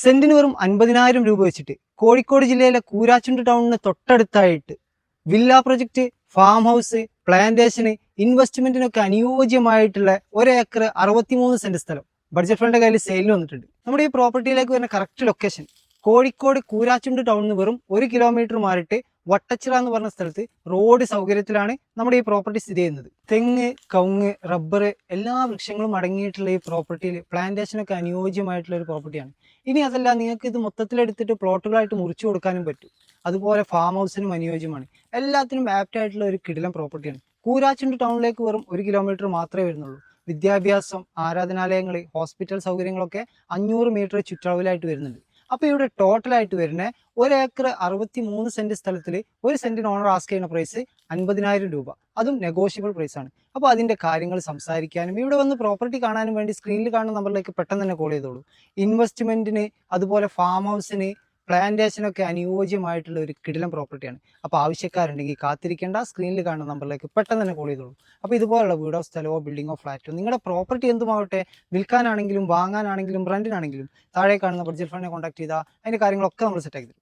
സെന്റിന് വെറും 50,000 രൂപ വെച്ചിട്ട് കോഴിക്കോട് ജില്ലയിലെ കൂരാച്ചുണ്ട് ടൗണിന് തൊട്ടടുത്തായിട്ട് villa project, farm house, plantation, ഇൻവെസ്റ്റ്മെന്റിനൊക്കെ അനുയോജ്യമായിട്ടുള്ള 1 ഏക്കർ 63 സെന്റ് സ്ഥലം ബഡ്ജറ്റ് ഫണ്ടിന്റെ കയ്യിൽ സെയിലിന് വന്നിട്ടുണ്ട്. നമ്മുടെ ഈ പ്രോപ്പർട്ടിയിലേക്ക് വരുന്ന കറക്റ്റ് ലൊക്കേഷൻ കോഴിക്കോട് കൂരാച്ചുണ്ട് ടൗണിൽ വെറും 1 കിലോമീറ്റർ മാറിയിട്ട് വട്ടച്ചിറ എന്ന് പറഞ്ഞ സ്ഥലത്ത് റോഡ് സൗകര്യത്തിലാണ് നമ്മുടെ ഈ പ്രോപ്പർട്ടി സ്ഥിതി ചെയ്യുന്നത്. തെങ്ങ്, കവുങ്ങ്, റബ്ബർ എല്ലാ വൃക്ഷങ്ങളും അടങ്ങിയിട്ടുള്ള ഈ പ്രോപ്പർട്ടിയിൽ പ്ലാന്റേഷനൊക്കെ അനുയോജ്യമായിട്ടുള്ള ഒരു പ്രോപ്പർട്ടിയാണ്. ഇനി അതല്ല, നിങ്ങൾക്ക് ഇത് മൊത്തത്തിലെടുത്തിട്ട് പ്ലോട്ടുകളായിട്ട് മുറിച്ചു കൊടുക്കാനും പറ്റും. അതുപോലെ ഫാം ഹൗസിനും അനുയോജ്യമാണ്. എല്ലാത്തിനും ആപ്റ്റ് ആയിട്ടുള്ള ഒരു കിടിലം പ്രോപ്പർട്ടിയാണ്. കൂരാച്ചുണ്ട് ടൗണിലേക്ക് വെറും 1 കിലോമീറ്റർ മാത്രമേ വരുന്നുള്ളൂ. വിദ്യാഭ്യാസം, ആരാധനാലയങ്ങൾ, ഹോസ്പിറ്റൽ സൗകര്യങ്ങളൊക്കെ 500 മീറ്റർ ചുറ്റളവിലായിട്ട് വരുന്നുണ്ട്. അപ്പോൾ ഇവിടെ ടോട്ടലായിട്ട് വരുന്ന 1 ഏക്കർ 63 സെന്റ് സ്ഥലത്തിൽ 1 സെന്റിന് ഓണർ ആസ്ക് ചെയ്യുന്ന പ്രൈസ് 50,000 രൂപ. അതും നെഗോഷ്യബിൾ പ്രൈസ് ആണ്. അപ്പോൾ അതിന്റെ കാര്യങ്ങൾ സംസാരിക്കാനും ഇവിടെ വന്ന് പ്രോപ്പർട്ടി കാണാനും വേണ്ടി സ്ക്രീനിൽ കാണുന്ന നമ്പറിലേക്ക് പെട്ടെന്ന് തന്നെ കോൾ ചെയ്തോളൂ. ഇൻവെസ്റ്റ്മെന്റിന്, അതുപോലെ ഫാം ഹൗസിന്, പ്ലാന്റേഷനൊക്കെ അനുയോജ്യമായിട്ടുള്ള ഒരു കിടിലം പ്രോപ്പർട്ടിയാണ്. അപ്പോൾ ആവശ്യക്കാരുണ്ടെങ്കിൽ കാത്തിരിക്കേണ്ട, സ്ക്രീനിൽ കാണുന്ന നമ്പറിലേക്ക് പെട്ടെന്ന് തന്നെ കോൾ ചെയ്തോളൂ. അപ്പോൾ ഇതുപോലുള്ള വീടോ സ്ഥലമോ ബിൽഡിങ്ങോ ഫ്ലാറ്റോ നിങ്ങളുടെ പ്രോപ്പർട്ടി എന്തുമാവട്ടെ, വിൽക്കാനാണെങ്കിലും വാങ്ങാനാണെങ്കിലും റെന്റിനാണെങ്കിലും താഴെ കാണുന്ന ബഡ്ജറ്റ് ഫണ്ടിനെ കോൺടാക്ട് ചെയ്താൽ അതിന്റെ കാര്യങ്ങളൊക്കെ നമ്മൾ സെറ്റ് ആക്കി തരും.